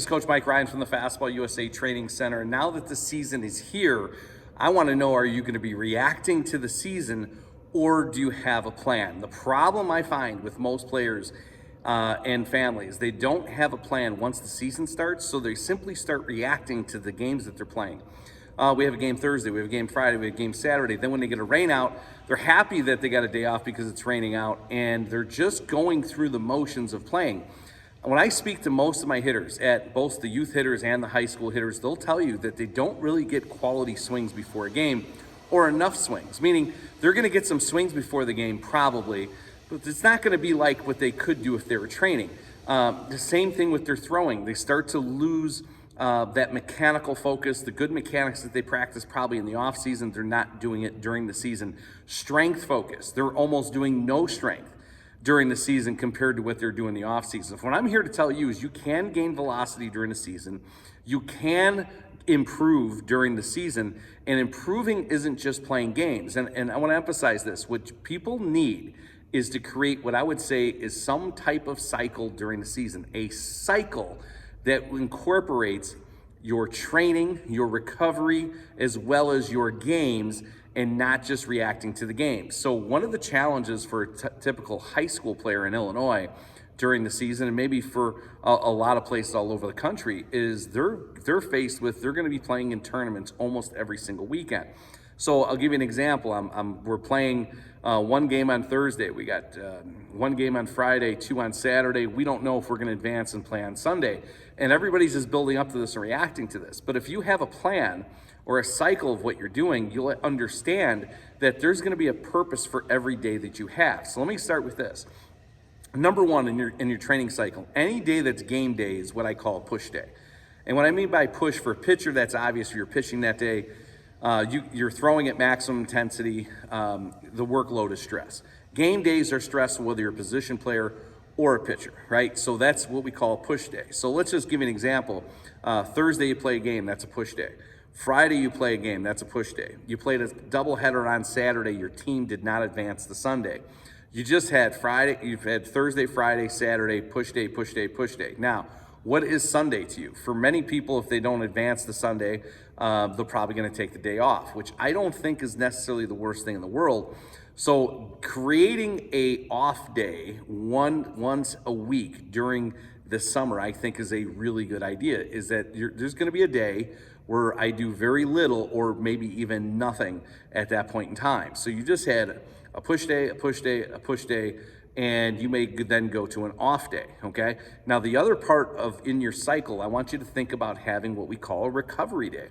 This is Coach Mike Ryan from the Fastball USA Training Center. And now that the season is here, I want to know, are you going to be reacting to the season or do you have a plan? The problem I find with most players and families, they don't have a plan once the season starts, so they simply start reacting to the games that they're playing. We have a game Thursday, we have a game Friday, we have a game Saturday. Then when they get a rain out, they're happy that they got a day off because it's raining out, and they're just going through the motions of playing. When I speak to most of my hitters, at both the youth hitters and the high school hitters, they'll tell you that they don't really get quality swings before a game or enough swings, meaning they're going to get some swings before the game probably, but it's not going to be like what they could do if they were training. The same thing with their throwing. They start to lose that mechanical focus, the good mechanics that they practice probably in the off season, they're not doing it during the season. Strength focus, they're almost doing no strength during the season compared to what they're doing in the off season. So what I'm here to tell you is you can gain velocity during the season. You can improve during the season, and improving isn't just playing games. And I want to emphasize this. What people need is to create what I would say is some type of cycle during the season, a cycle that incorporates your training, your recovery, as well as your games, and not just reacting to the game. So one of the challenges for a typical high school player in Illinois during the season, and maybe for a lot of places all over the country, is they're faced with, they're going to be playing in tournaments almost every single weekend. So I'll give you an example. We're playing one game on Thursday. We got one game on Friday, two on Saturday. We don't know if we're going to advance and play on Sunday. And everybody's just building up to this and reacting to this. But if you have a plan or a cycle of what you're doing, you'll understand that there's going to be a purpose for every day that you have. So let me start with this. Number one, in your training cycle, any day that's game day is what I call a push day. And what I mean by push, for a pitcher, that's obvious. You're pitching that day. You're throwing at maximum intensity. The workload is stress. Game days are stressful whether you're a position player or a pitcher, right? So that's what we call a push day. So let's just give you an example. Thursday you play a game, that's a push day. Friday you play a game, that's a push day. You played a doubleheader on Saturday, your team did not advance the Sunday. You just had you've had Thursday, Friday, Saturday, push day, push day, push day. Now, what is Sunday to you? For many people, if they don't advance the Sunday, they're probably going to take the day off, which I don't think is necessarily the worst thing in the world. So creating a off day once a week during the summer, I think is a really good idea, is that there's going to be a day where I do very little or maybe even nothing at that point in time. So you just had a push day, a push day, a push day, and you may then go to an off day, okay? Now, the other part of in your cycle, I want you to think about having what we call a recovery day.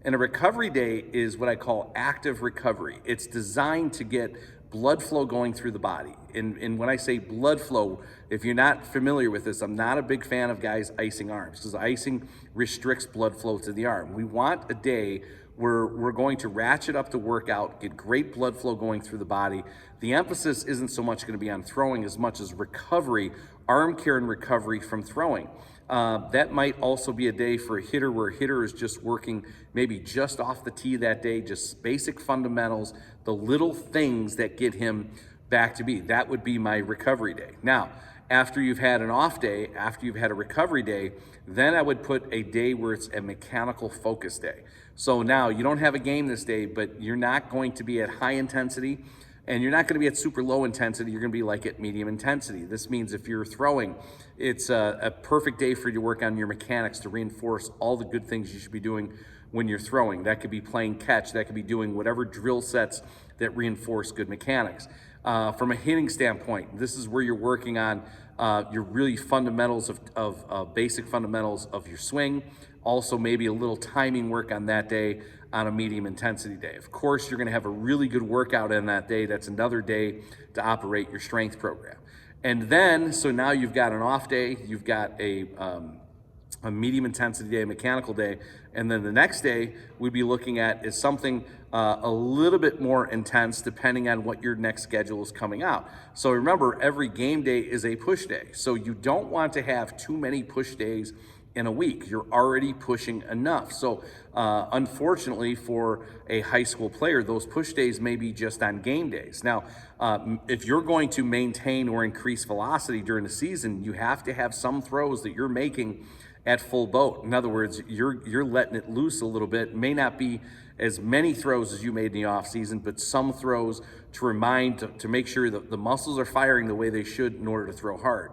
And a recovery day is what I call active recovery. It's designed to get blood flow going through the body. And when I say blood flow, if you're not familiar with this, I'm not a big fan of guys icing arms, because icing restricts blood flow to the arm. We want a day where we're going to ratchet up the workout, get great blood flow going through the body. The emphasis isn't so much going to be on throwing as much as recovery, arm care and recovery from throwing. That might also be a day for a hitter where a hitter is just working maybe just off the tee that day, just basic fundamentals, the little things that get him back to be. That would be my recovery day. Now, after you've had an off day, after you've had a recovery day, then I would put a day where it's a mechanical focus day. So now you don't have a game this day, but you're not going to be at high intensity, and you're not going to be at super low intensity. You're going to be like at medium intensity. This means if you're throwing, it's a perfect day for you to work on your mechanics to reinforce all the good things you should be doing when you're throwing. That could be playing catch. That could be doing whatever drill sets that reinforce good mechanics. From a hitting standpoint, this is where you're working on your really fundamentals of basic fundamentals of your swing. Also, maybe a little timing work on that day on a medium intensity day. Of course, you're going to have a really good workout on that day. That's another day to operate your strength program. And then, so now you've got an off day, you've got a medium intensity day, a mechanical day, and then the next day we'd be looking at is something a little bit more intense depending on what your next schedule is coming out. So remember, every game day is a push day. So you don't want to have too many push days in a week. You're already pushing enough. So unfortunately for a high school player, those push days may be just on game days. Now, if you're going to maintain or increase velocity during the season, you have to have some throws that you're making at full boat. In other words, you're letting it loose a little bit. May not be as many throws as you made in the off season, but some throws to make sure that the muscles are firing the way they should in order to throw hard.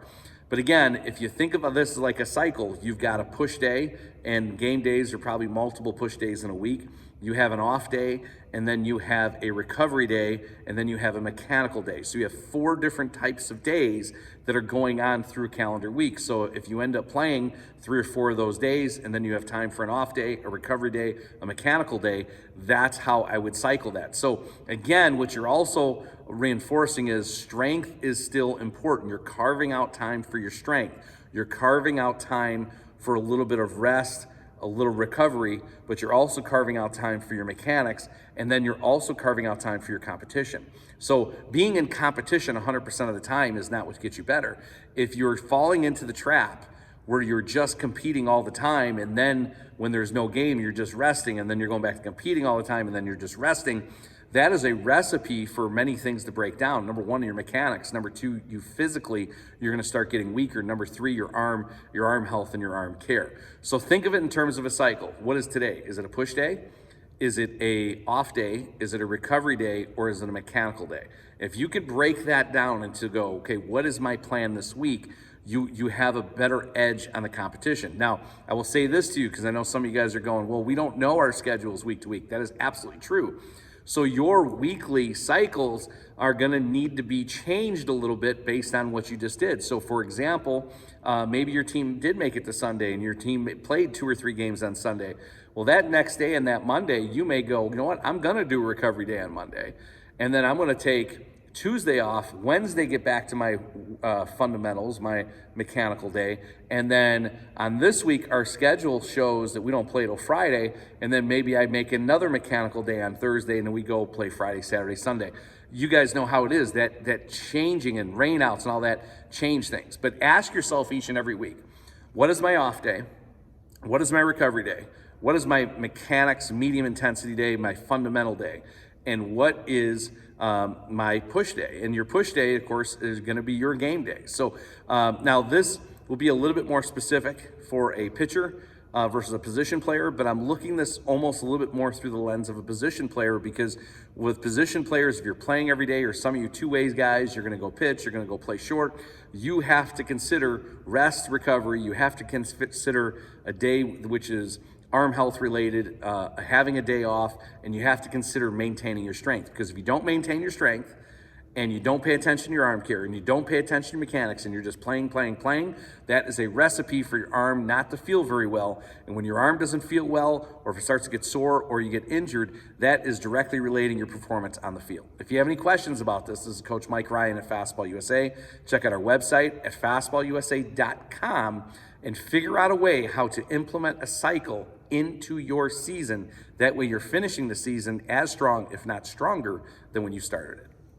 But again, if you think about this as like a cycle, you've got a push day, and game days are probably multiple push days in a week. You have an off day, and then you have a recovery day, and then you have a mechanical day. So you have 4 different types of days that are going on through a calendar week. So if you end up playing 3 or 4 of those days, and then you have time for an off day, a recovery day, a mechanical day, that's how I would cycle that. So again, what you're also reinforcing is strength is still important. You're carving out time for your strength. You're carving out time for a little bit of rest, a little recovery, but you're also carving out time for your mechanics, and then you're also carving out time for your competition. So being in competition 100% of the time is not what gets you better. If you're falling into the trap where you're just competing all the time, and then when there's no game, you're just resting, and then you're going back to competing all the time, and then you're just resting, that is a recipe for many things to break down. Number 1, your mechanics. Number 2, you physically, you're going to start getting weaker. Number 3, your arm health and your arm care. So think of it in terms of a cycle. What is today? Is it a push day? Is it a off day? Is it a recovery day? Or is it a mechanical day? If you could break that down and to go, okay, what is my plan this week? You have a better edge on the competition. Now, I will say this to you, because I know some of you guys are going, well, we don't know our schedules week to week. That is absolutely true. So your weekly cycles are going to need to be changed a little bit based on what you just did. So for example, maybe your team did make it to Sunday and your team played 2 or 3 games on Sunday. Well, that next day and that Monday, you may go, you know what, I'm going to do a recovery day on Monday. And then I'm going to take Tuesday off, Wednesday get back to my fundamentals, my mechanical day, and then on this week our schedule shows that we don't play till Friday, and then maybe I make another mechanical day on Thursday, and then we go play Friday, Saturday, Sunday. You guys know how it is, that changing and rainouts and all that change things. But ask yourself each and every week, what is my off day? What is my recovery day? What is my mechanics medium intensity day, my fundamental day? And what is my push day? And your push day, of course, is going to be your game day. So now this will be a little bit more specific for a pitcher versus a position player, but I'm looking this almost a little bit more through the lens of a position player, because with position players, if you're playing every day, or some of you two-ways guys, you're going to go pitch, you're going to go play short, you have to consider rest, recovery. You have to consider a day which is arm health related, having a day off, and you have to consider maintaining your strength. Because if you don't maintain your strength, and you don't pay attention to your arm care, and you don't pay attention to your mechanics, and you're just playing, that is a recipe for your arm not to feel very well. And when your arm doesn't feel well, or if it starts to get sore, or you get injured, that is directly relating your performance on the field. If you have any questions about this is Coach Mike Ryan at Fastball USA. Check out our website at fastballusa.com and figure out a way how to implement a cycle into your season. That way you're finishing the season as strong, if not stronger, than when you started it.